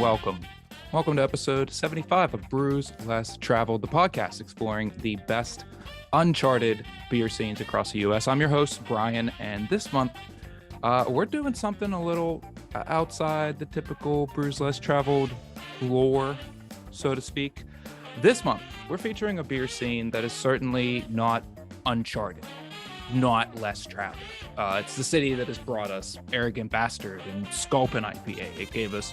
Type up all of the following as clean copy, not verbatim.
welcome. Welcome to episode 75 of Brews Less Traveled, the podcast exploring the best uncharted beer scenes across the U.S. I'm your host, Brian, and this month we're doing something a little outside the typical Brews Less Traveled lore, so to speak. This month, we're featuring a beer scene that is certainly not uncharted, not less traveled. It's the city that has brought us Arrogant Bastard and Sculpin IPA. It gave us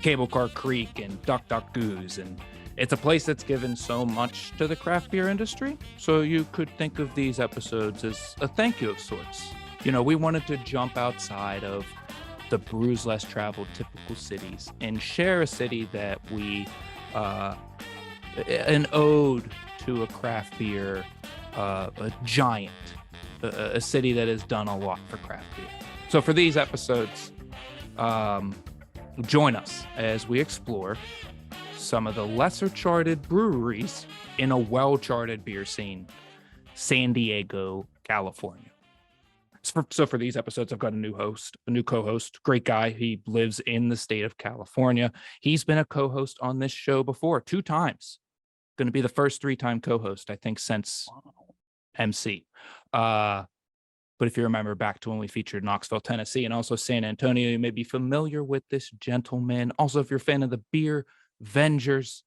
Cable Car Creek and Duck Duck Goose, and it's a place that's given so much to the craft beer industry. So you could think of these episodes as a thank you of sorts. You know, we wanted to jump outside of the Brews Less Traveled typical cities and share a city that we, an ode to a craft beer, a giant, a city that has done a lot for craft beer. So for these episodes, join us as we explore some of the lesser charted breweries in a well-charted beer scene, San Diego, California. So for these episodes, I've got a new co-host, great guy. He lives in the state of California. He's been a co-host on this show before, 2 times. Going to be the first 3-time co-host, I think, since MC. But if you remember back to when we featured Knoxville, Tennessee, and also San Antonio, you may be familiar with this gentleman. Also, if you're a fan of the Beer Vengers,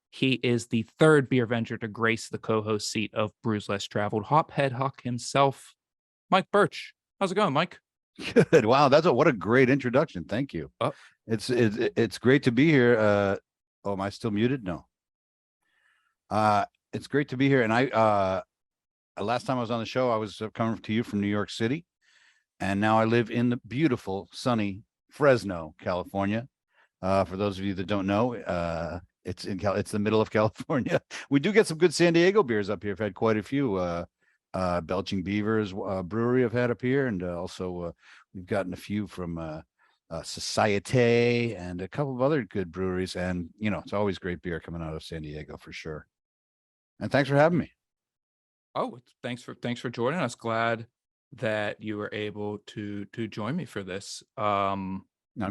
he is the 3rd Beer Venger to grace the co-host seat of Brews Less Traveled. Hophead Huck himself, Mike Birch. How's it going, Mike? Good. Wow, what a great introduction. Thank you. Oh. It's great to be here. Am I still muted? No. It's great to be here. And I last time I was on the show, I was coming to you from New York City, and now I live in the beautiful, sunny Fresno, California. For those of you that don't know, it's the middle of California. We do get some good San Diego beers up here. I've had quite a few. Belching Beavers brewery I've had up here, and also we've gotten a few from Societe and a couple of other good breweries. And you know, it's always great beer coming out of San Diego for sure. And thanks for having me. Oh, thanks for joining us. Glad that you were able to join me for this. I'm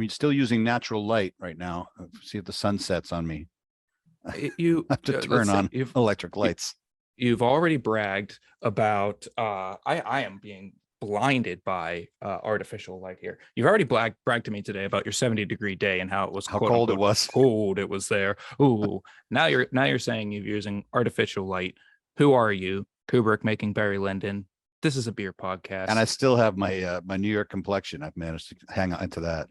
still using natural light right now. See if the sun sets on me. You have to turn on electric lights. You've already bragged about I am being blinded by artificial light here. You've already bragged to me today about your 70-degree day and how it was cold it was. Cold it was there. Ooh, now you're saying you're using artificial light. Who are you? Kubrick making Barry Lyndon. This is a beer podcast. And I still have my my New York complexion. I've managed to hang on to that.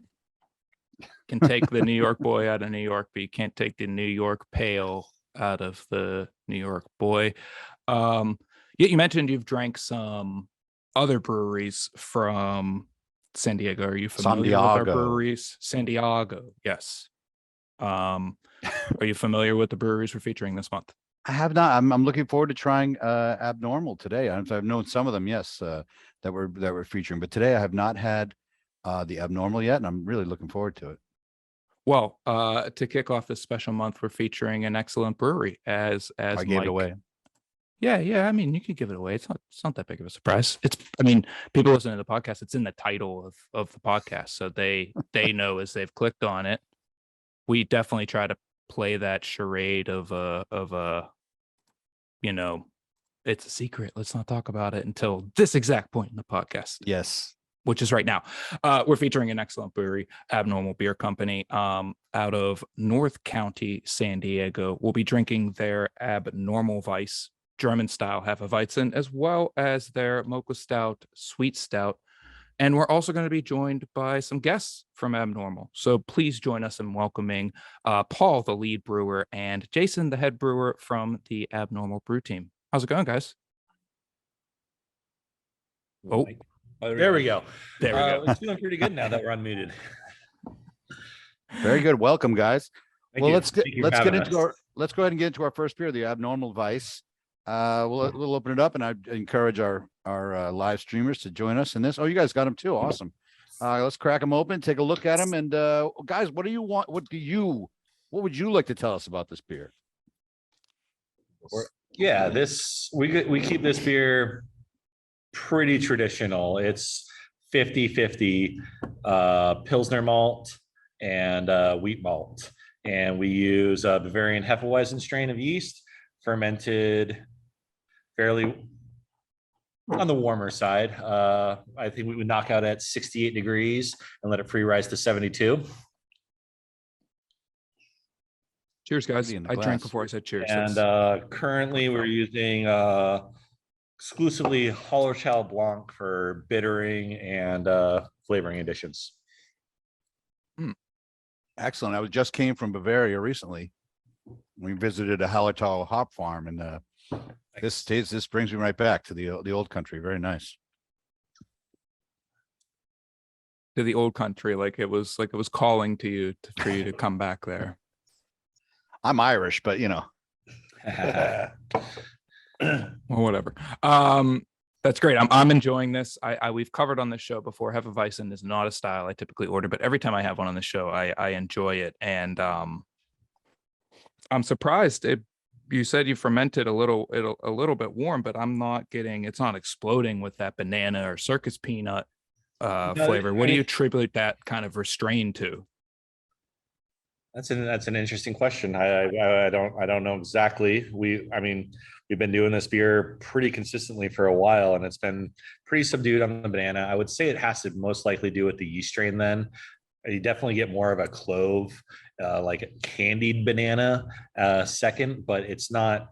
Can take the New York boy out of New York, but you can't take the New York pale out of the New York boy. You mentioned you've drank some other breweries from San Diego. Are you familiar with our breweries? San Diego, yes. Are you familiar with the breweries we're featuring this month? I have not. I'm looking forward to trying Abnormal today. I've known some of them, yes, that we're featuring, but today I have not had the Abnormal yet, and I'm really looking forward to it. Well, to kick off this special month, we're featuring an excellent brewery as I gave it away. Yeah. I mean, you could give it away. It's not that big of a surprise. People listening to the podcast, it's in the title of the podcast, so they know as they've clicked on it. We definitely try to play that charade of it's a secret. Let's not talk about it until this exact point in the podcast. Yes. Which is right now. We're featuring an excellent brewery, Abnormal Beer Company, out of North County, San Diego. We'll be drinking their Abnormalweiss German-style Hefeweizen, as well as their Mocha Stout, Sweet Stout. And we're also going to be joined by some guests from Abnormal. So please join us in welcoming Paul, the lead brewer, and Jason, the head brewer from the Abnormal Brew Team. How's it going, guys? Oh. There we go. It's feeling pretty good now that we're unmuted. Very good. Welcome, guys. Let's go ahead and get into our first beer, the Abnormalweiss. We'll open it up, and I encourage our live streamers to join us in this. Oh, you guys got them too. Awesome. Let's crack them open, take a look at them, and guys, what do you want? What would you like to tell us about this beer? Yeah, we keep this beer pretty traditional. It's 50-50 Pilsner malt, and wheat malt. And we use a Bavarian Hefeweizen strain of yeast, fermented fairly on the warmer side. I think we would knock out at 68 degrees and let it free rise to 72. Cheers, guys. In the I drank glass. before I said cheers. And currently we're using exclusively Hallertau Blanc for bittering and flavoring additions. Excellent. I just came from Bavaria recently. We visited a Hallertau hop farm, and this brings me right back to the old country. Very nice. To the old country, like it was calling to you for you to come back there. I'm Irish, but you know. Well, whatever. That's great. I'm enjoying this. We've covered on this show before. Hefeweizen is not a style I typically order, but every time I have one on the show, I enjoy it. And I'm surprised. You said you fermented a little bit warm, but I'm not getting. It's not exploding with that banana or circus peanut flavor. What do you attribute that kind of restraint to? That's an interesting question. I don't know exactly. We've been doing this beer pretty consistently for a while, and it's been pretty subdued on the banana. I would say it has to most likely do with the yeast strain. Then you definitely get more of a clove, like candied banana second, but it's not.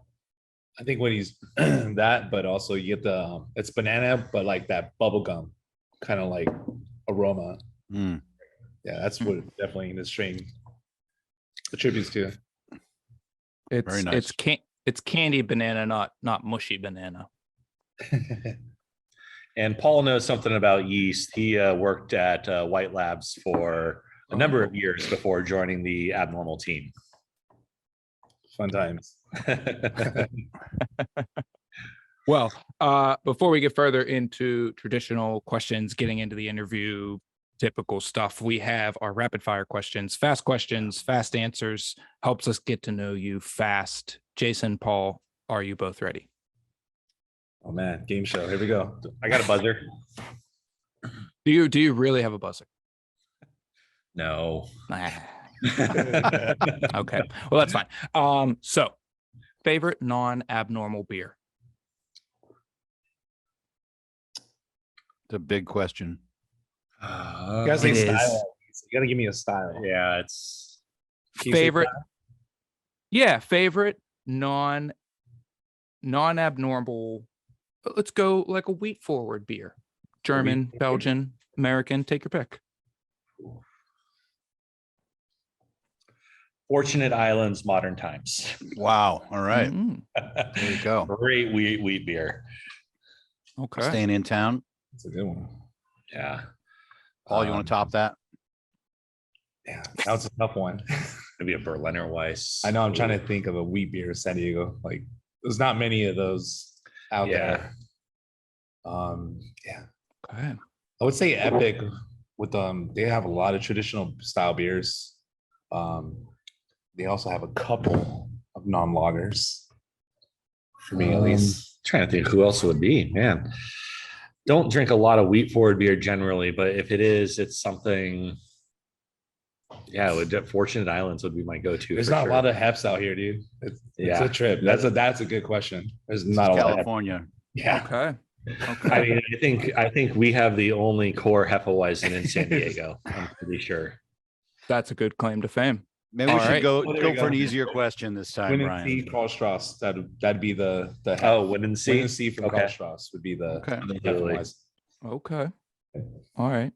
I think when he's that, but also you get it's banana, but like that bubblegum kind of like aroma. Mm. Yeah, that's what definitely the strain attributes to. It's Very nice. It's candied banana, not mushy banana. And Paul knows something about yeast. He worked at White Labs for a number of years before joining the Abnormal team. Fun times. Well, before we get further into traditional questions, getting into the interview typical stuff, we have our rapid fire questions, fast answers, helps us get to know you fast. Jason, Paul, are you both ready? Oh man, game show. Here we go. I got a buzzer. Do you really have a buzzer? No. Nah. Okay. Well, that's fine. So favorite non-abnormal beer? It's a big question. You gotta say It is. style. You gotta give me a style. Yeah, it's Favorite. Yeah, favorite non-abnormal. Let's go like a wheat forward beer. German, Belgian, American, take your pick. Fortunate Islands, Modern Times. Wow. All right. Mm, There you go. Great wheat beer. okay. Staying in town. That's a good one. Yeah. Paul, you want to top that? Yeah, that was a tough one. Maybe a Berliner Weiss. I know. I'm trying to think of a wheat beer in San Diego. Like, there's not many of those out there. Yeah. Okay. I would say Epic with they have a lot of traditional style beers. They also have a couple of non-lagers. For me, at least. Trying to think who else it would be. Man, don't drink a lot of wheat forward beer generally, but if it is, it's something. Yeah, Fortunate Islands would be my go-to. There's not a lot of hefts out here, dude. It's a trip. That's a good question. There's not a lot of California. Yeah. Okay. I mean, I think we have the only core Hefeweizen in San Diego. I'm pretty sure. That's a good claim to fame. Maybe we All should right. go Well, there go you for go. an easier question this time, Win and Brian. see Carl Strauss. That'd be the Win and See? see. C from Okay. Carl Strauss would be the Okay. Hefeweizen. Okay. All right.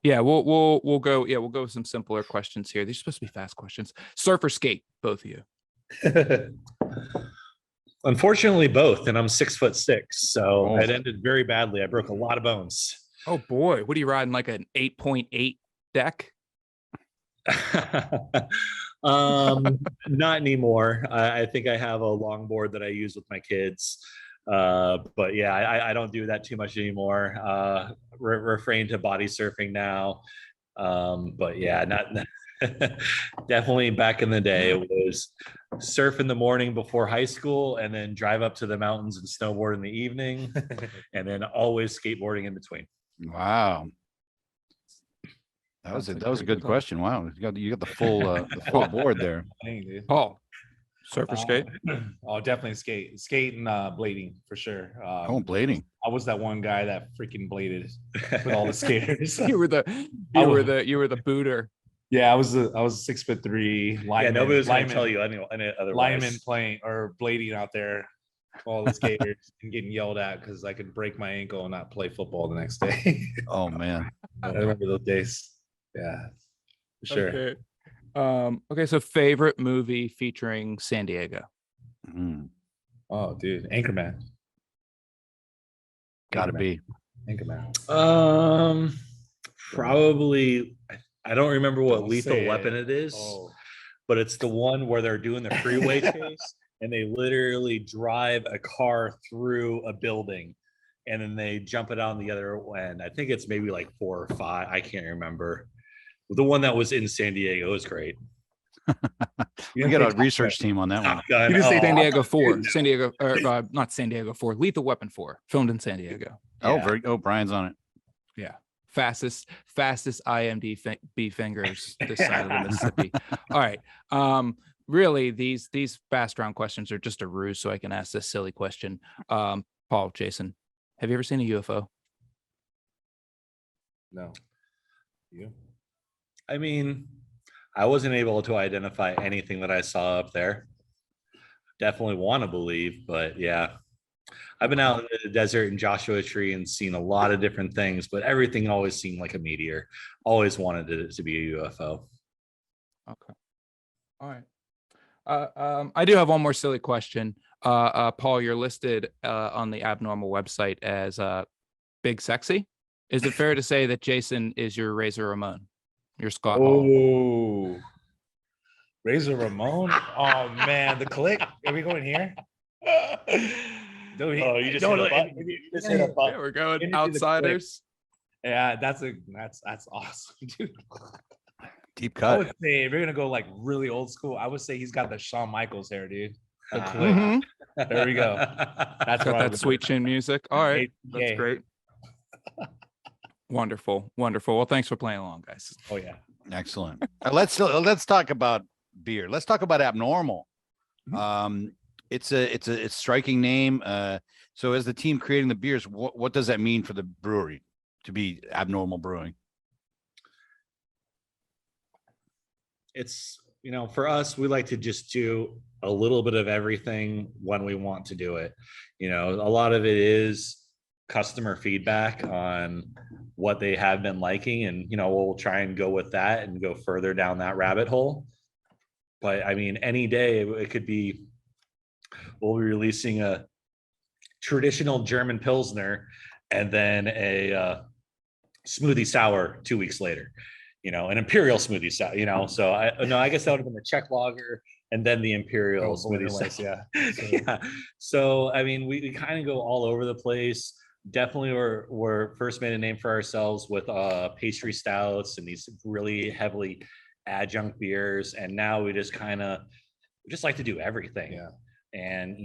Yeah, we'll go. Yeah, we'll go with some simpler questions here. These are supposed to be fast questions. Surf or skate, both of you. Unfortunately, both, and I'm 6'6", so Oh. it ended very badly. I broke a lot of bones. Oh boy, what are you riding? Like an 8.8 deck? Not anymore. I think I have a longboard that I use with my kids. But yeah, I don't do that too much anymore. Refrain to body surfing now. But yeah, not definitely back in the day it was surf in the morning before high school and then drive up to the mountains and snowboard in the evening and then always skateboarding in between. Wow. That was Sounds it. like That was a pretty good fun. question. Wow, you got the full board there. Dang, dude. Paul, surfer Uh, skate. oh, definitely skate and blading for sure. Oh, blading. I was that one guy that freaking bladed with all the skaters. You were the I you were was- the booter. Yeah, I was 6'3" Yeah, lineman. nobody was going to lineman- tell you any otherwise. lineman playing or blading out there, all the skaters and getting yelled at because I could break my ankle and not play football the next day. Oh man. I remember those days. Yeah, for sure. Okay. Okay, so favorite movie featuring San Diego. Mm, Oh, dude, Anchorman. gotta Anchorman. be. Anchorman. Probably. I don't remember what Don't Lethal say Weapon it. it is, Oh. but it's the one where they're doing the freeway chase and they literally drive a car through a building and then they jump it on the other end. I think it's maybe like 4 or 5. I can't remember. The one that was in San Diego was great. We got a research team on that one. Top Gun. You just say San Oh, Diego 4. San Diego, or not San Diego 4. Lethal Weapon 4, filmed in San Diego. Oh, yeah. Brian's on it. Yeah. Fastest IMDb fingers this side of the Mississippi. All right. Really, these fast round questions are just a ruse so I can ask this silly question. Paul, Jason, have you ever seen a UFO? No. You? I mean, I wasn't able to identify anything that I saw up there. Definitely want to believe, but yeah. I've been out in the desert in Joshua Tree and seen a lot of different things, but everything always seemed like a meteor. Always wanted it to be a UFO. Okay. All right. I do have one more silly question. Paul, you're listed on the Abnormal website as Big Sexy. Is it fair to say that Jason is your Razor Ramon? Your Scott Hall? Oh, Razor Ramon. Oh man, the click. Are we going here? Oh, you just hit a button. You just hit a Yeah, button. we're Let going me do the outsiders. Yeah, that's awesome, dude. Deep I cut. would say if we're gonna go like really old school, I would say he's got the Shawn Michaels hair, dude. The Ah. click. Mhm. There we go. That's Got what I that would sweet do. chin music. All right. That's APK. great. Wonderful. Well, thanks for playing along, guys. Oh yeah. Excellent. Let's talk about beer. Let's talk about Abnormal. It's a striking name. So as the team creating the beers, what does that mean for the brewery to be Abnormal Brewing? It's, for us, we like to just do a little bit of everything when we want to do it. A lot of it is customer feedback on what they have been liking, and we'll try and go with that and go further down that rabbit hole. But I mean, any day it could be, we'll be releasing a traditional German Pilsner and then a smoothie sour 2 weeks later, an imperial smoothie sour, so I guess that would have been the Czech lager and then the imperial Oh, smoothie Borderlands, sour. yeah. Yeah. So I mean, we kind of go all over the place. Definitely we're first made a name for ourselves with pastry stouts and these really heavily adjunct beers, and now we just like to do everything. Yeah. And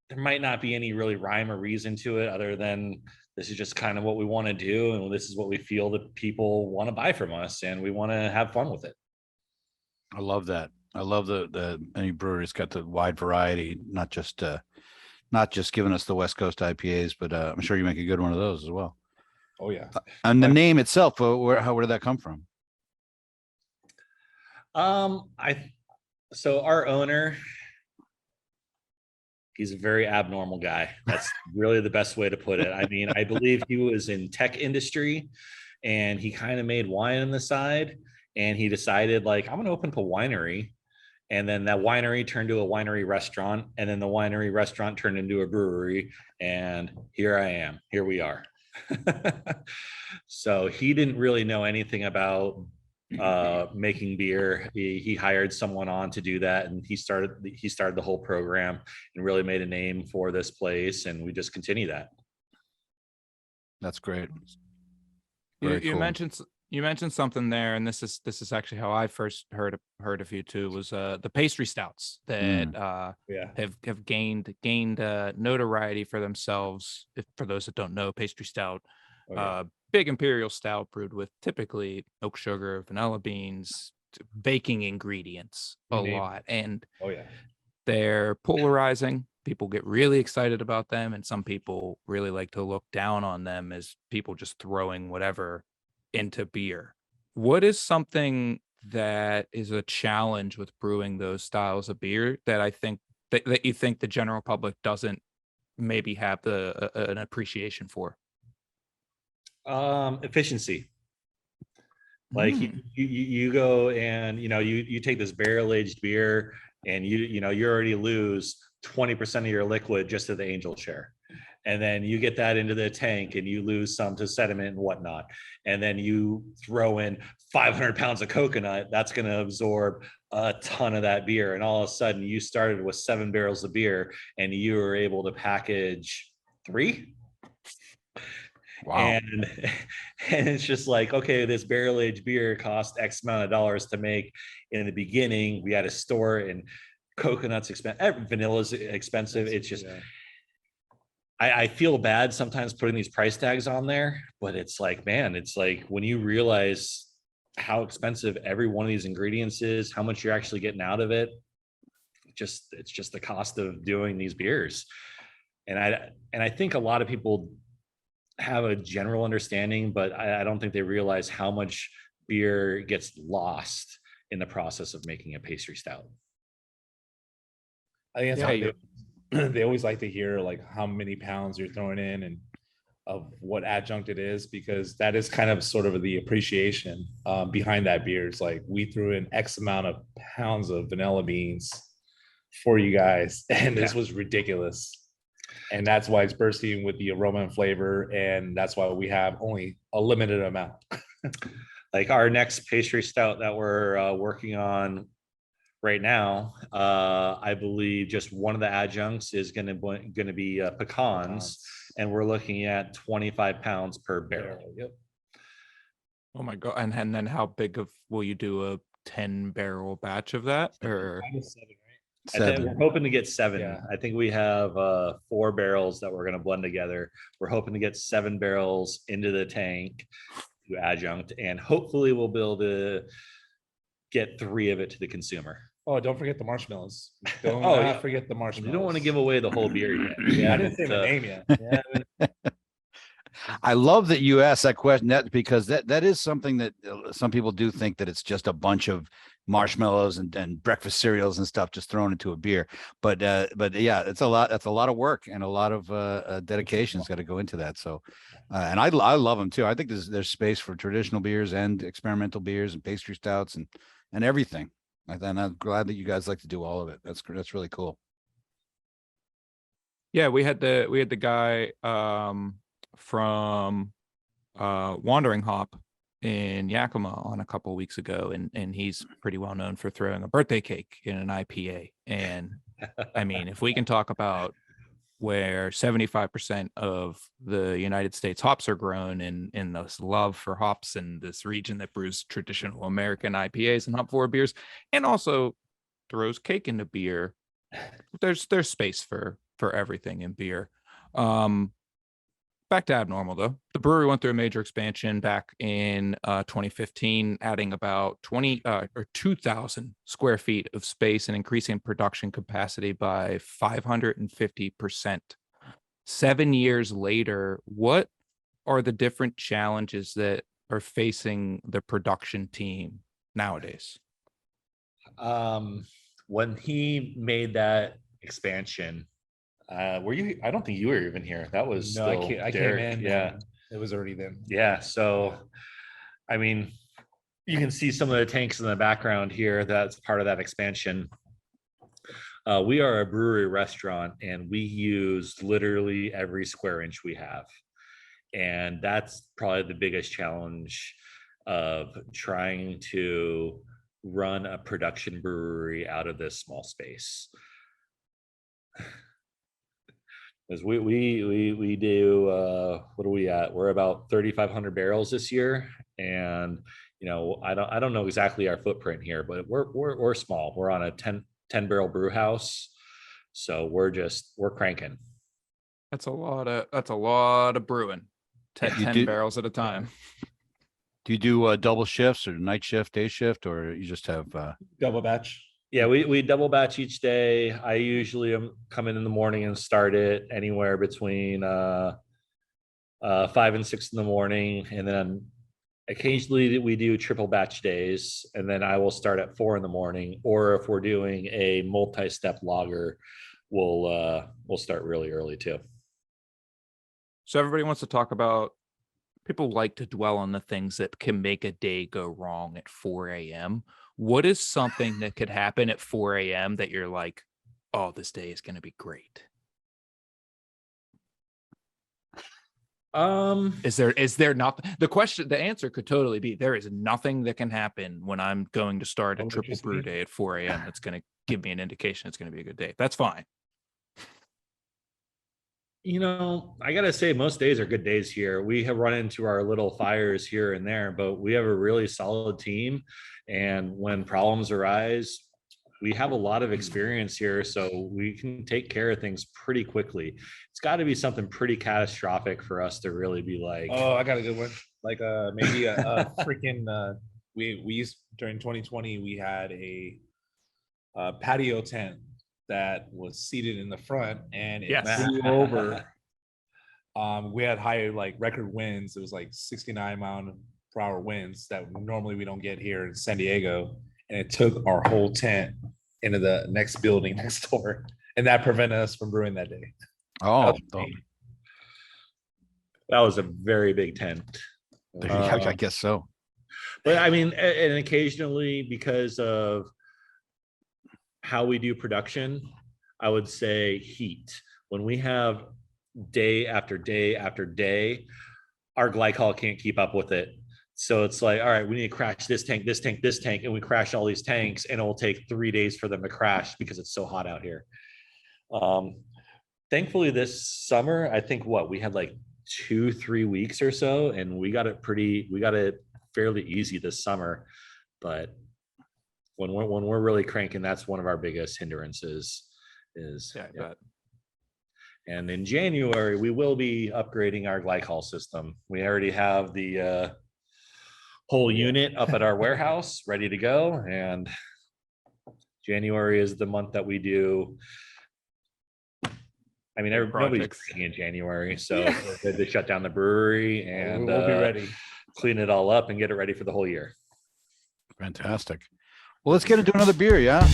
there might not be any really rhyme or reason to it other than this is just kind of what we want to do, and this is what we feel that people want to buy from us, and we want to have fun with it. I love that. I love the any brewery's got the wide variety, not just giving us the West Coast IPAs, but I'm sure you make a good one of those as well. Oh yeah. And the name itself, where did that come from? So our owner, he's a very abnormal guy. That's really the best way to put it. I mean, I believe he was in tech industry and he kind of made wine on the side, and he decided like, I'm going to open up a winery. And then that winery turned to a winery restaurant, and then the winery restaurant turned into a brewery. And here I am. Here we are. So he didn't really know anything about making beer. He hired someone on to do that, and he started the whole program and really made a name for this place, and we just continue that. That's great. You Very cool. mentioned something there, and this is actually how I first heard of you too, was the pastry stouts that have gained notoriety for themselves. For those that don't know, pastry stout Big imperial stout brewed with typically oak sugar, vanilla beans, baking ingredients a lot. And Oh yeah. they're polarizing. People get really excited about them, and some people really like to look down on them as people just throwing whatever into beer. What is something that is a challenge with brewing those styles of beer that I think that you think the general public doesn't maybe have an appreciation for? Efficiency. Like you go and you take this barrel aged beer and you already lose 20% of your liquid just to the angel share, and then you get that into the tank and you lose some to sediment and whatnot, and then you throw in 500 pounds of coconut. That's going to absorb a ton of that beer, and all of a sudden you started with 7 barrels of beer and you were able to package 3. Wow. And it's just like, okay, this barrel aged beer cost X amount of dollars to make. In the beginning, we had to store it, and coconut's expensive, vanilla's expensive. It's just, I feel bad sometimes putting these price tags on there, but it's like, man, it's like when you realize how expensive every one of these ingredients is, how much you're actually getting out of it, it's just the cost of doing these beers. And I think a lot of people have a general understanding, but I don't think they realize how much beer gets lost in the process of making a pastry stout. I think that's they always like to hear like how many pounds you're throwing in and of what adjunct it is, because that is kind of sort of the appreciation behind that beer. It's like, we threw in X amount of pounds of vanilla beans for you guys, and this was ridiculous. And that's why it's bursting with the aroma and flavor, and that's why we have only a limited amount. Like our next pastry stout that we're working on right now, I believe just one of the adjuncts is going to be pecans, and we're looking at 25 pounds per barrel. Yep. Oh my God. And then how big will you do a 10 barrel batch of that? Or 7, right? We're hoping to get 7. Yeah. I think we have 4 barrels that we're going to blend together. We're hoping to get 7 barrels into the tank to adjunct, and hopefully we'll be able to get 3 of it to the consumer. Oh, don't forget the marshmallows. Don't forget the marshmallows. You don't want to give away the whole beer yet. I didn't say my name yet. Yeah. I love that you asked that question, because that is something that some people do think that it's just a bunch of marshmallows and breakfast cereals and stuff just thrown into a beer. But yeah, it's a lot. That's a lot of work and a lot of dedication's got to go into that. So, and I love them too. I think there's space for traditional beers and experimental beers and pastry stouts and everything. And I'm glad that you guys like to do all of it. That's really cool. Yeah, we had the guy from Wandering Hop in Yakima on a couple of weeks ago, and he's pretty well known for throwing a birthday cake in an IPA. And I mean, if we can talk about where 75% of the United States hops are grown, in this love for hops in this region that brews traditional American IPAs and hop forward beers, and also throws cake into beer, there's space for everything in beer. Back to Abnormal, though. The brewery went through a major expansion back in 2015, adding about 2,000 square feet of space and increasing production capacity by 550%. 7 years later, what are the different challenges that are facing the production team nowadays? When he made that expansion, were you? I don't think you were even here. That was No, I came in. Yeah, it was already then. yeah. So, I mean, you can see some of the tanks in the background here. That's part of that expansion. We are a brewery restaurant, and we use literally every square inch we have, and that's probably the biggest challenge of trying to run a production brewery out of this small space. Because we do what are we at? We're about 3,500 barrels this year, and I don't know exactly our footprint here, but we're small. We're on a 10 barrel brew house, so we're cranking. That's a lot of brewing. You 10 do- barrels at a time. Do you do double shifts or night shift, day shift, or you just have? Double batch. Yeah, we double batch each day. I usually am come in the morning and start it anywhere between 5 and 6 in the morning, and then occasionally we do triple batch days, and then I will start at 4 in the morning. Or if we're doing a multi-step lager, we'll start really early too. So everybody wants to talk about, people like to dwell on the things that can make a day go wrong at 4 a.m. What is something that could happen at 4 a.m. that you're like, oh, this day is going to be great? Is there not the answer could totally be there is nothing that can happen when I'm going to start a triple brew day at 4 a.m. that's going to give me an indication it's going to be a good day. That's fine. I gotta say, most days are good days here. We have run into our little fires here and there, but we have a really solid team. And when problems arise, we have a lot of experience here, so we can take care of things pretty quickly. It's got to be something pretty catastrophic for us to really be like, Oh, I got a good one. Like maybe a freaking we used during 2020 we had a patio tent that was seated in the front and it blew over. We had high record winds. It was like 69 mile per hour winds that normally we don't get here in San Diego, and it took our whole tent into the next building next door, and that prevented us from brewing that day. Oh, that was a very big tent. I guess so. But I mean, and occasionally, because of how we do production, I would say heat. When we have day after day after day, our glycol can't keep up with it. So it's like, all right, we need to crash this tank, this tank, this tank, and we crash all these tanks, and it will take 3 days for them to crash because it's so hot out here. Thankfully, this summer, I think we had like 2-3 weeks or so, and we got it fairly easy this summer. But when we're really cranking, that's one of our biggest hindrances. I bet. And in January, we will be upgrading our glycol system. We already have the whole unit up at our warehouse ready to go. And January is the month that we do. I mean, nobody's drinking in January, so they shut down the brewery and we'll be ready. Clean it all up and get it ready for the whole year. Fantastic. Well, let's get into another beer, yeah?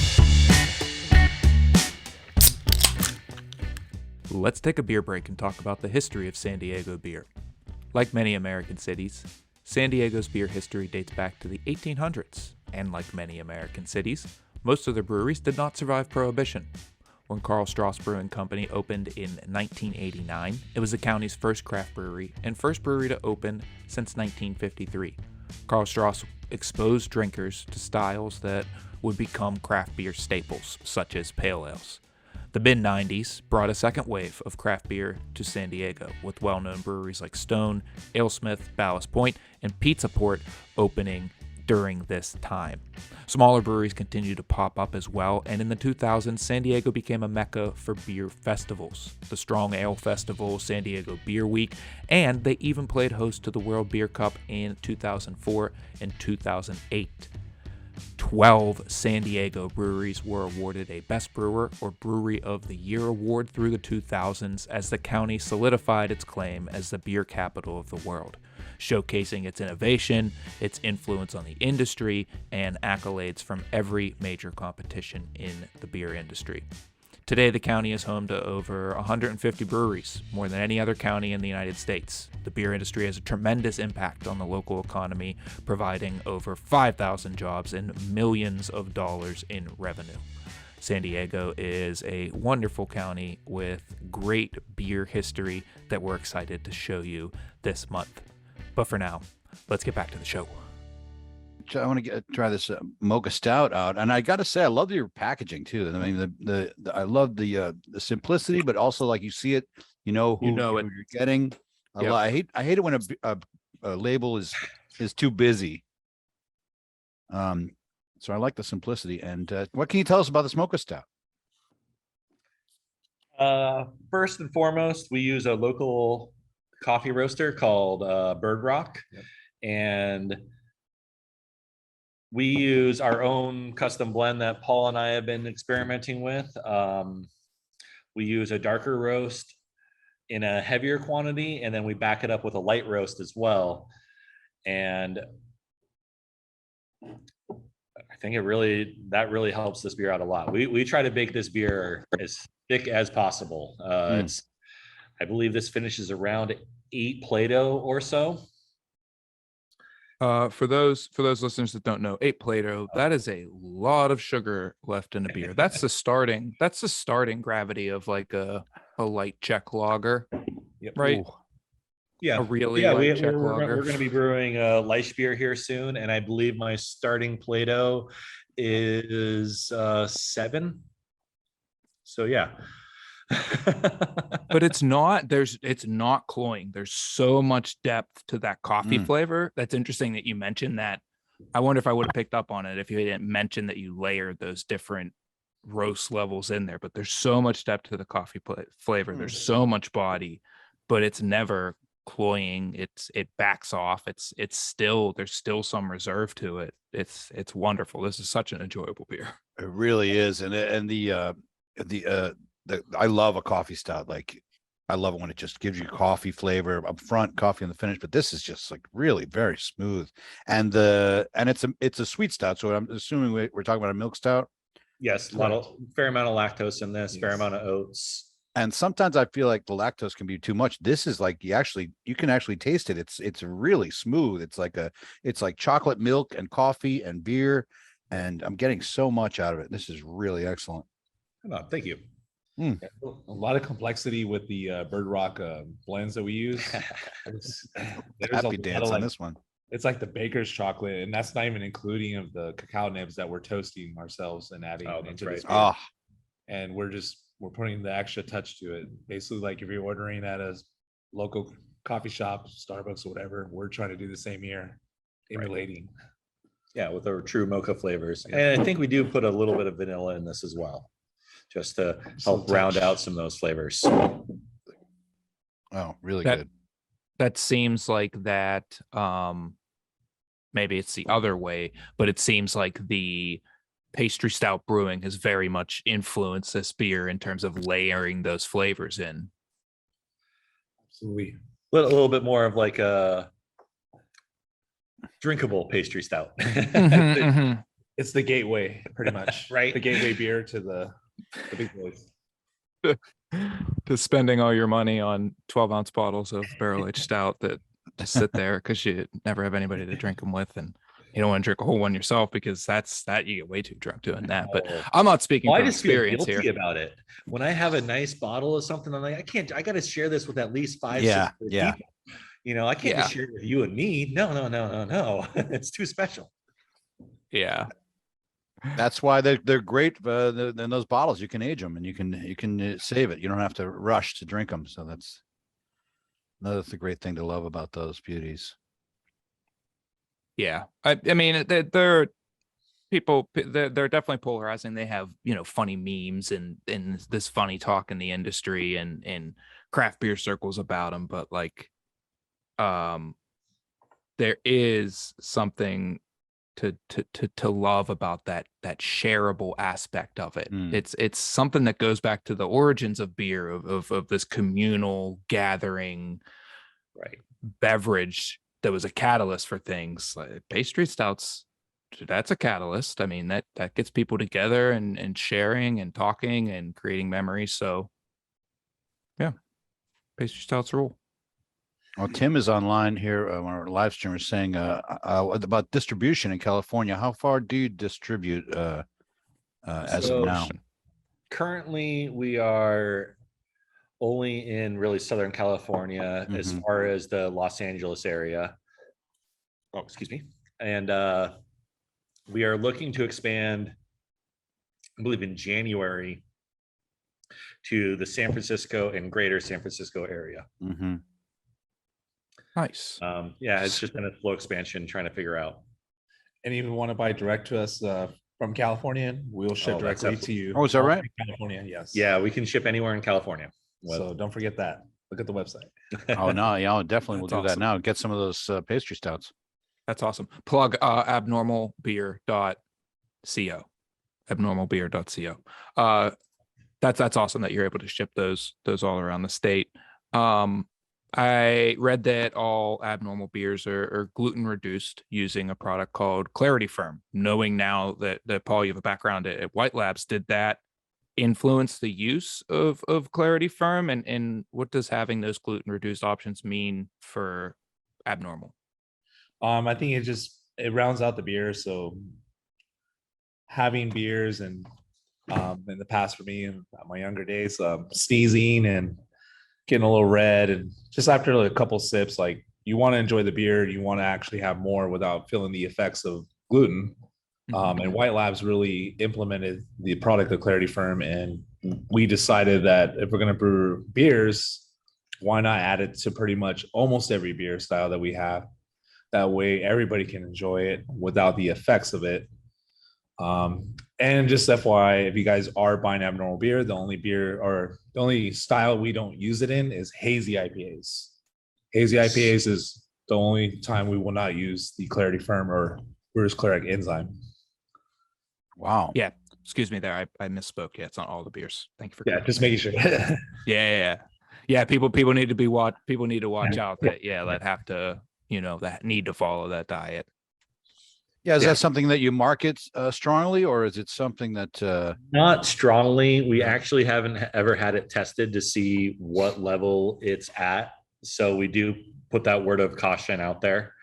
Let's take a beer break and talk about the history of San Diego beer. Like many American cities, San Diego's beer history dates back to the 1800s, and like many American cities, most of the breweries did not survive Prohibition. When Karl Strauss Brewing Company opened in 1989, it was the county's first craft brewery and first brewery to open since 1953. Karl Strauss exposed drinkers to styles that would become craft beer staples, such as pale ales. The mid-90s brought a second wave of craft beer to San Diego, with well-known breweries like Stone, AleSmith, Ballast Point, and Pizza Port opening during this time. Smaller breweries continued to pop up as well, and in the 2000s, San Diego became a mecca for beer festivals. The Strong Ale Festival, San Diego Beer Week, and they even played host to the World Beer Cup in 2004 and 2008. 12 San Diego breweries were awarded a Best Brewer or Brewery of the Year award through the 2000s as the county solidified its claim as the beer capital of the world, showcasing its innovation, its influence on the industry, and accolades from every major competition in the beer industry. Today, the county is home to over 150 breweries, more than any other county in the United States. The beer industry has a tremendous impact on the local economy, providing over 5,000 jobs and millions of dollars in revenue. San Diego is a wonderful county with great beer history that we're excited to show you this month. But for now, let's get back to the show. I want to try this Mocha Stout out, and I got to say, I love your packaging too. I mean, I love the simplicity, but also like you see it, who you're getting. I hate it when a label is too busy. So I like the simplicity. And what can you tell us about this Mocha Stout? First and foremost, we use a local coffee roaster called Bird Rock. Yep. And we use our own custom blend that Paul and I have been experimenting with. We use a darker roast in a heavier quantity, and then we back it up with a light roast as well. And I think that really helps this beer out a lot. We try to bake this beer as thick as possible. I believe this finishes around 8 Play-Doh or so. For those listeners that don't know, 8 Play-Doh, that is a lot of sugar left in a beer. That's the starting gravity of like a light Czech lager. Yep. Right? Ooh. Yeah, A really light Czech lager. We're going to be brewing a Leish beer here soon, and I believe my starting Play-Doh is 7. So yeah. But it's not cloying. There's so much depth to that coffee flavor. That's interesting that you mentioned that. I wonder if I would have picked up on it if you didn't mention that you layered those different roast levels in there. But there's so much depth to the coffee flavor. There's so much body, but it's never cloying. It backs off. There's still some reserve to it. It's wonderful. This is such an enjoyable beer. It really is. I love a coffee stout. Like, I love it when it just gives you coffee flavor up front, coffee in the finish, but this is just like really very smooth. And it's a sweet stout. So I'm assuming we're talking about a milk stout. Yes, fair amount of lactose in this, fair amount of oats. And sometimes I feel like the lactose can be too much. This is like you can actually taste it. It's really smooth. It's like chocolate milk and coffee and beer. And I'm getting so much out of it. This is really excellent. Oh, thank you. A lot of complexity with the Bird Rock blends that we use. There's Happy dance on this one. It's like the baker's chocolate, and that's not even including of the cacao nibs that we're toasting ourselves and adding into this beer. And we're putting the extra touch to it. Basically, like if you're ordering at a local coffee shop, Starbucks or whatever, we're trying to do the same here, emulating. Yeah, with our true mocha flavors. And I think we do put a little bit of vanilla in this as well, just to help round out some of those flavors. Oh, really good. That seems like that. Maybe it's the other way, but it seems like the pastry stout brewing has very much influenced this beer in terms of layering those flavors in. Absolutely. A little bit more of like a drinkable pastry stout. It's the gateway, pretty much. Right. The gateway beer to the big boys. To spending all your money on 12-ounce bottles of barrel-aged stout that just sit there because you never have anybody to drink them with, and you don't want to drink a whole one yourself because that you get way too drunk doing that. But I'm not speaking from experience here. About it. When I have a nice bottle of something, I'm like, I got to share this with at least 5, 6 people. You know, I can't just share it with you and me. No. It's too special. Yeah. That's why they're great. In those bottles, you can age them and you can save it. You don't have to rush to drink them. So that's the great thing to love about those beauties. Yeah, I mean, they're definitely polarizing. They have, funny memes and this funny talk in the industry and craft beer circles about them. But like, there is something to love about that shareable aspect of it. It's something that goes back to the origins of beer, of this communal gathering, right, beverage that was a catalyst for things. Like pastry stouts, that's a catalyst. I mean, that gets people together and sharing and talking and creating memories. So yeah, pastry stouts rule. Well, Tim is online here on our live stream saying about distribution in California. How far do you distribute as of now? Currently, we are only in really Southern California, as far as the Los Angeles area. Oh, excuse me. And we are looking to expand, I believe in January, to the San Francisco and greater San Francisco area. Nice. Yeah, it's just been a slow expansion trying to figure out. And even want to buy direct to us from California, we'll ship directly to you. Oh, is that right? California, yes. Yeah, we can ship anywhere in California. So don't forget that. Look at the website. Oh no, yeah, I'll definitely will That's do that awesome. now. Get some of those pastry stouts. That's awesome. Plug abnormalbeer.co. Abnormalbeer.co. That's awesome that you're able to ship those all around the state. I read that all abnormal beers are gluten reduced using a product called Clarity Firm. Knowing now that Paul, you have a background at White Labs, did that influence the use of Clarity Firm, and what does having those gluten reduced options mean for Abnormal? I think it rounds out the beer. So having beers and in the past for me in my younger days, sneezing and getting a little red, and just after a couple sips, like you want to enjoy the beer, you want to actually have more without feeling the effects of gluten. And White Labs really implemented the product of Clarity Firm, and we decided that if we're going to brew beers, why not add it to pretty much almost every beer style that we have? That way, everybody can enjoy it without the effects of it. And just FYI, if you guys are buying Abnormal beer, the only style we don't use it in is hazy IPAs. Hazy IPAs is the only time we will not use the Clarity Firm or Brewers Cleric enzyme. Wow. Yeah, excuse me there. I misspoke. Yeah, it's not all the beers. Thank you for Just making sure. Yeah. People need to be people need to watch out that have to that need to follow that diet. Yeah, is that something that you market strongly, or is it something that Not strongly. We actually haven't ever had it tested to see what level it's at. So we do put that word of caution out there.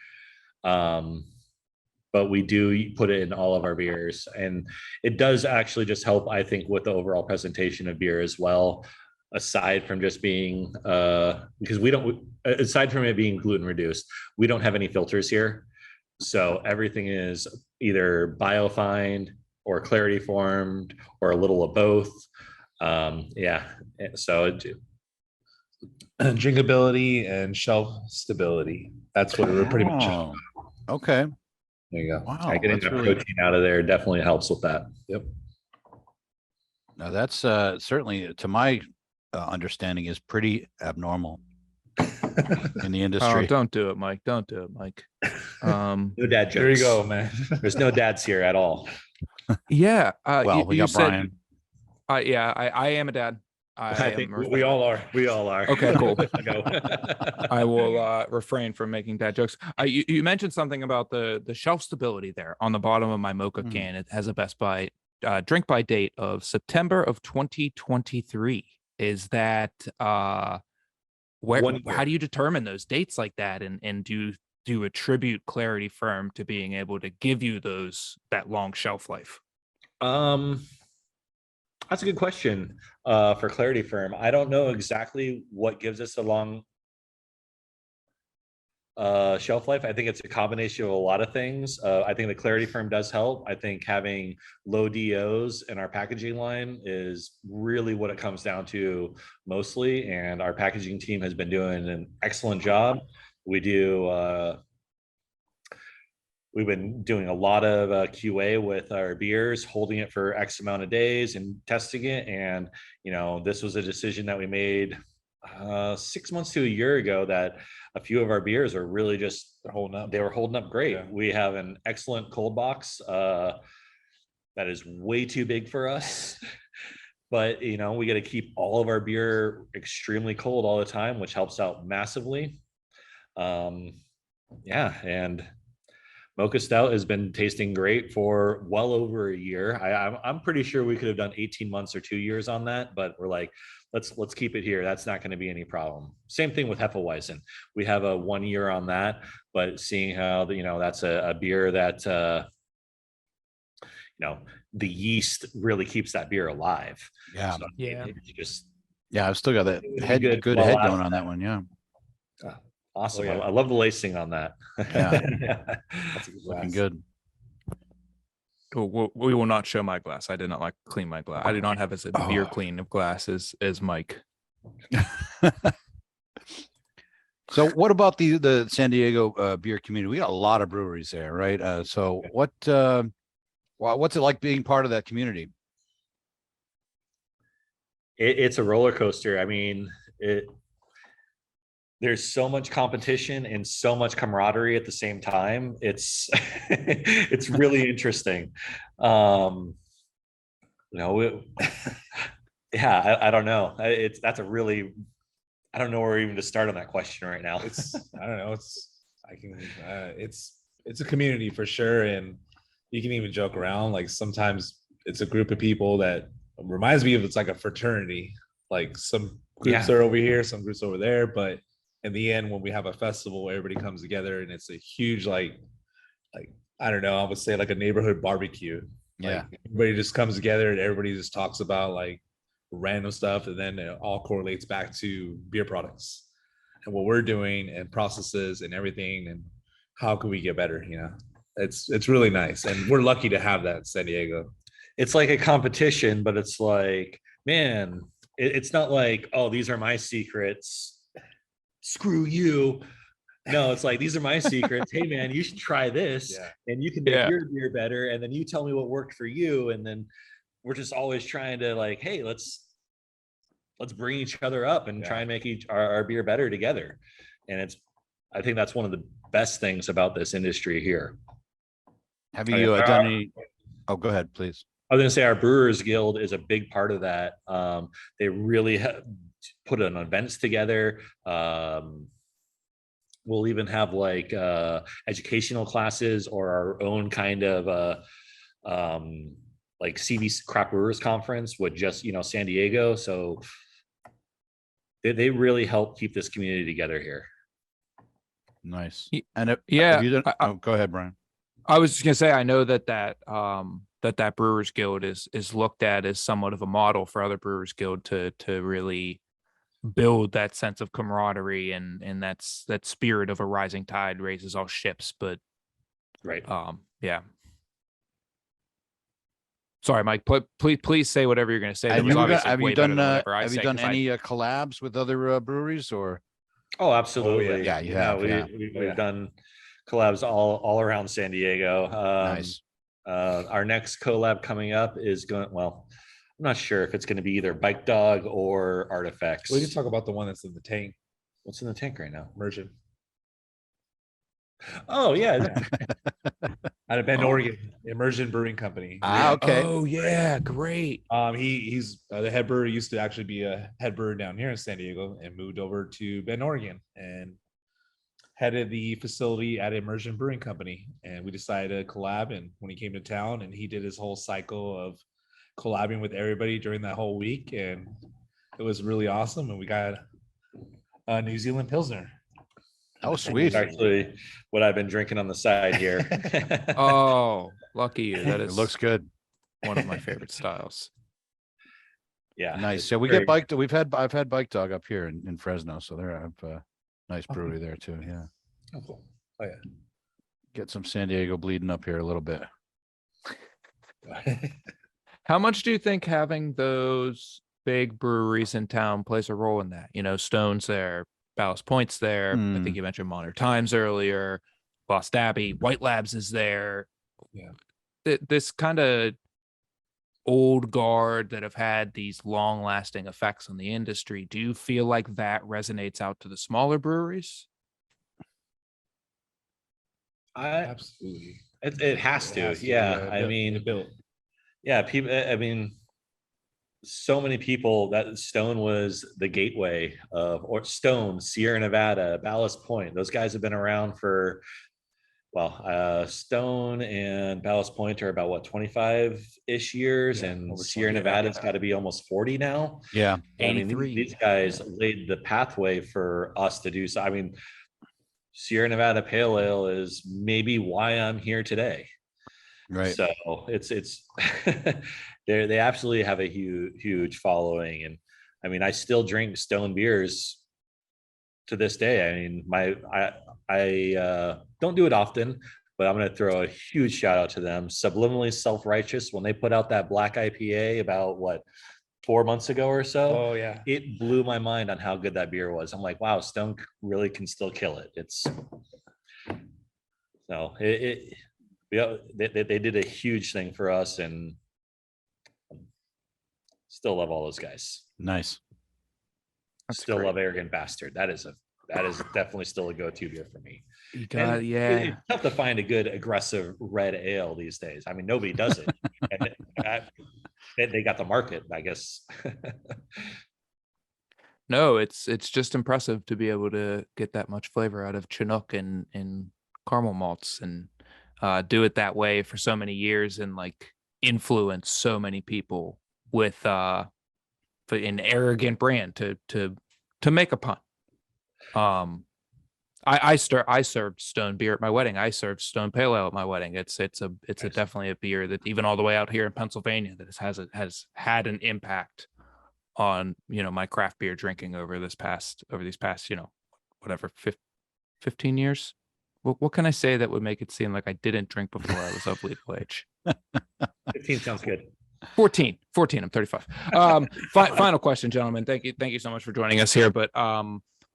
But we do put it in all of our beers, and it does actually just help, I think, with the overall presentation of beer as well. Aside from just being because aside from it being gluten reduced, we don't have any filters here. So everything is either biofined or clarity formed or a little of both. So drinkability and shelf stability. That's what we're pretty much. Oh, okay. There you go. Wow, Getting that's the really protein out of there definitely helps with that. Yep. now that's certainly, to my understanding, is pretty abnormal in the Oh, industry. don't do it, Mike. Don't do it, Mike. No dad jokes. There you go, man. There's no dads here at all. Yeah. Well, we got said, Brian. I am a dad. I think we all are. We all are. Okay, cool. Go. I will refrain from making dad jokes. You mentioned something about the shelf stability there on the bottom of my Mocha can. It has a Best Buy drink by date of September of 2023. Is that how do you determine those dates like that, and do you attribute Clarity Firm to being able to give you that long shelf life? That's a good question for Clarity Firm. I don't know exactly what gives us a long shelf life. I think it's a combination of a lot of things. I think the Clarity Firm does help. I think having low DOs in our packaging line is really what it comes down to mostly. And our packaging team has been doing an excellent job. We've been doing a lot of QA with our beers, holding it for X amount of days and testing it. And, this was a decision that we made 6 months to a year ago, that a few of our beers are really just holding up. They were holding up great. Yeah. We have an excellent cold box that is way too big for us. But, we got to keep all of our beer extremely cold all the time, which helps out massively. And Mocha Stout has been tasting great for well over a year. I'm pretty sure we could have done 18 months or 2 years on that, but we're like, let's keep it here. That's not going to be any problem. Same thing with Hefeweizen. We have a 1 year on that, but seeing how that's a beer that the yeast really keeps that beer alive. Yeah. So, I've still got that good head going on that one. Yeah. Awesome. Oh, yeah. I love the lacing on that. Yeah. That's looking good. Cool. We will not show my glass. I did not clean my glass. I do not have as a beer clean of glass as Mike. So what about the San Diego beer community? We got a lot of breweries there, right? So what's it like being part of that community? It's a roller coaster. I mean, there's so much competition and so much camaraderie at the same time. It's it's really interesting. You know, yeah, I don't know. That's a really, I don't know where even to start on that question right now. I don't know. It's a community for sure, and you can even joke around. Like sometimes it's a group of people that reminds me of, it's like a fraternity. Like some groups are over here, some groups over there, but in the end, when we have a festival, everybody comes together, and it's a huge like I don't know. I would say like a neighborhood barbecue. Yeah. Like everybody just comes together and everybody just talks about like random stuff, and then it all correlates back to beer products and what we're doing and processes and everything, and how can we get better. It's really nice, and we're lucky to have that in San Diego. It's like a competition, but it's like, man, it's not like, oh, these are my secrets, screw you. No, it's like, these are my secrets. Hey man, you should try this, and you can make your beer better, and then you tell me what worked for you, and then we're just always trying to like, hey, let's bring each other up and try and make our beer better together. And I think that's one of the best things about this industry here. Have you done any? Oh, go ahead, please. I was going to say our Brewers Guild is a big part of that. They really put on events together. We'll even have like educational classes or our own kind of like CB Craft Brewers Conference with just, San Diego. So they really help keep this community together here. Nice. And have you done, go ahead, Brian. I was just gonna say, I know that Brewers Guild is looked at as somewhat of a model for other Brewers Guild to really build that sense of camaraderie and that spirit of a rising tide raises all ships. But yeah. Sorry, Mike. Please say whatever you're going to say. Have you done any collabs with other breweries or? Oh, absolutely. Oh, yeah, you have. We've done collabs all around San Diego. Nice. Our next collab coming up is going. Well, I'm not sure if it's going to be either Bike Dog or Artifacts. We can talk about the one that's in the tank. What's in the tank right now? Immersion. Oh yeah. Out of Bend, Oregon, Immersion Brewing Company. Okay. Oh yeah, great. He's the head brewer. Used to actually be a head brewer down here in San Diego, and moved over to Bend, Oregon, and headed the facility at Immersion Brewing Company. And we decided to collab. And when he came to town, and he did his whole cycle of collabing with everybody during that whole week, and it was really awesome. And we got a New Zealand Pilsner. Oh, sweet. Actually, what I've been drinking on the side here. Oh, lucky you. That is. It looks good. One of my favorite styles. Yeah. Nice. So we get Bike. I've had Bike Dog up here in Fresno. So they're a nice brewery there too. Yeah. Oh, cool. Oh yeah. Get some San Diego bleeding up here a little bit. How much do you think having those big breweries in town plays a role in that? Stone's there, Ballast Point's there. I think you mentioned Modern Times earlier. Lost Abbey, White Labs is there. Yeah. This kind of old guard that have had these long-lasting effects on the industry. Do you feel like that resonates out to the smaller breweries? Absolutely. It has to. Yeah. I mean, yeah, people. I mean, so many people that Stone was the gateway of, or Stone, Sierra Nevada, Ballast Point. Those guys have been around for, Stone and Ballast Point are about 25-ish years, and Sierra Nevada's got to be almost 40 now. Yeah. I mean, these guys laid the pathway for us to do so. I mean, Sierra Nevada Pale Ale is maybe why I'm here today. Right. So it's they absolutely have a huge following. And I mean, I still drink Stone beers to this day. I mean, I don't do it often, but I'm going to throw a huge shout out to them. Subliminally Self-Righteous, when they put out that black IPA about 4 months ago or so. Oh yeah. It blew my mind on how good that beer was. I'm like, wow, Stone really can still kill it. They did a huge thing for us, and still love all those guys. Nice. That's still great. love Arrogant Bastard. That is a that is definitely still a go-to beer for me. You got, And yeah. it's tough to find a good aggressive red ale these days. I mean, nobody does it, and they got the market, I guess. No, it's just impressive to be able to get that much flavor out of Chinook and caramel malts and do it that way for so many years and like influence so many people with an arrogant brand to make a pun. I served Stone beer at my wedding. I served Stone Pale Ale at my wedding. It's definitely a beer that even all the way out here in Pennsylvania that has had an impact on, you know, my craft beer drinking over these past, you know, whatever, 15 years. What can I say that would make it seem like I didn't drink before I was of legal age? 15 sounds good. 14. I'm 35. Final question, gentlemen. Thank you so much for joining us here. But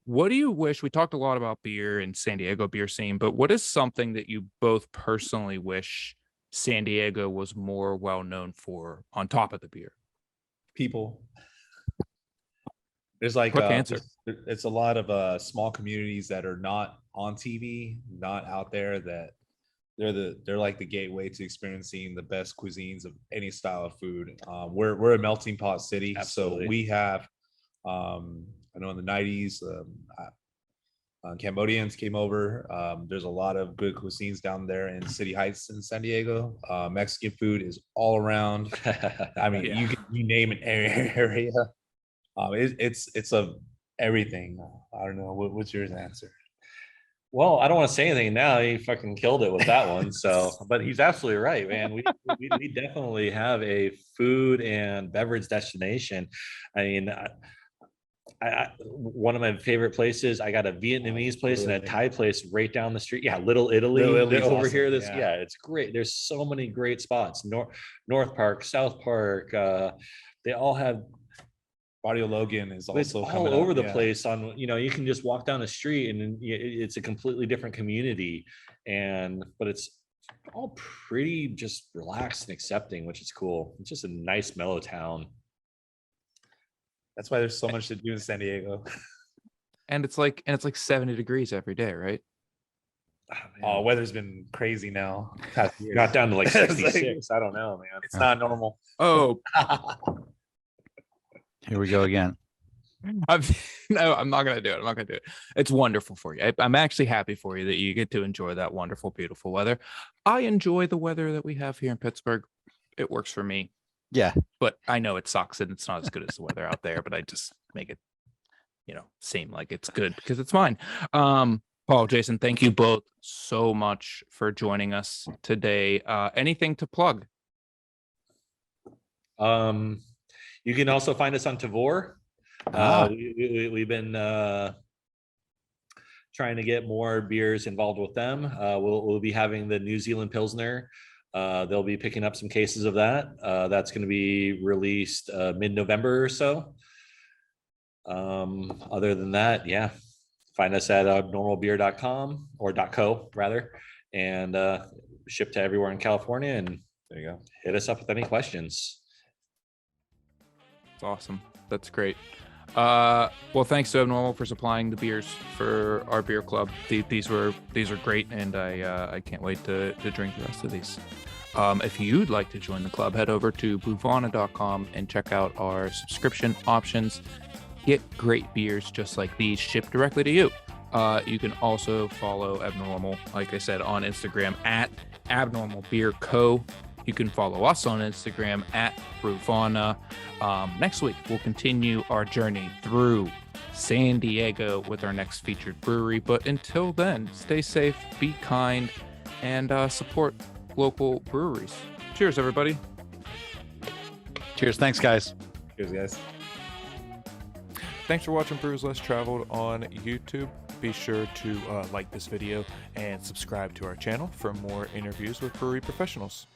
what do you wish? We talked a lot about beer and San Diego beer scene, but what is something that you both personally wish San Diego was more well known for on top of the beer? People. There's like Quick answer. it's a lot of small communities that are not on TV, not out there, that they're like the gateway to experiencing the best cuisines of any style of food. We're a melting pot city. Absolutely. So we have I know in the 90s Cambodians came over. There's a lot of good cuisines down there in City Heights in San Diego. Mexican food is all around. I mean, Yeah. you name an area. It's a everything. I don't know. What's your answer? Well, I don't want to say anything now. He fucking killed it with that one. So, but he's absolutely right, man. We definitely have a food and beverage destination. I mean, one of my favorite places. I got a Vietnamese place and a Thai place right down the street. Yeah, Little Italy. Little Italy's over awesome, here. yeah. Yeah, it's great. There's so many great spots. North Park, South Park. They all have. Barrio Logan is It's also all coming over up, the yeah. place. On, you know, you can just walk down the street and it's a completely different community, but it's all pretty just relaxed and accepting, which is cool. It's just a nice mellow town. That's why there's so much to do in San Diego. And it's like 70 degrees every day, right? Oh, weather's been crazy now. Past years. Got down to like It's 66. I don't know, man. It's not normal. Oh, Here we go again. no, I'm not gonna do it. It's wonderful for you. I'm actually happy for you that you get to enjoy that wonderful, beautiful weather. I enjoy the weather that we have here in Pittsburgh. It works for me. Yeah. But I know it sucks and it's not as good as the weather out there, but I just make it, you know, seem like it's good because it's mine. Paul, Jason, thank you both so much for joining us today. Anything to plug? You can also find us on Tavor. We've been trying to get more beers involved with them. We'll be having the New Zealand Pilsner. They'll be picking up some cases of that. That's going to be released mid-November or so. Other than that, yeah, find us at abnormalbeer.com or .co rather, and ship to everywhere in California. And there you go. Hit us up with any questions. It's awesome. That's great. Well, thanks to Abnormal for supplying the beers for our beer club. These are great, and I can't wait to drink the rest of these. If you'd like to join the club, head over to brewvana.com and check out our subscription options. Get great beers just like these shipped directly to you. You can also follow Abnormal, like I said, on Instagram at Abnormal Beer Co. You can follow us on Instagram at Brewvana. Next week, we'll continue our journey through San Diego with our next featured brewery. But until then, stay safe, be kind, and support local breweries. Cheers, everybody. Cheers. Thanks, guys. Cheers, guys. Thanks for watching Brews Less Traveled on YouTube. Be sure to like this video and subscribe to our channel for more interviews with brewery professionals.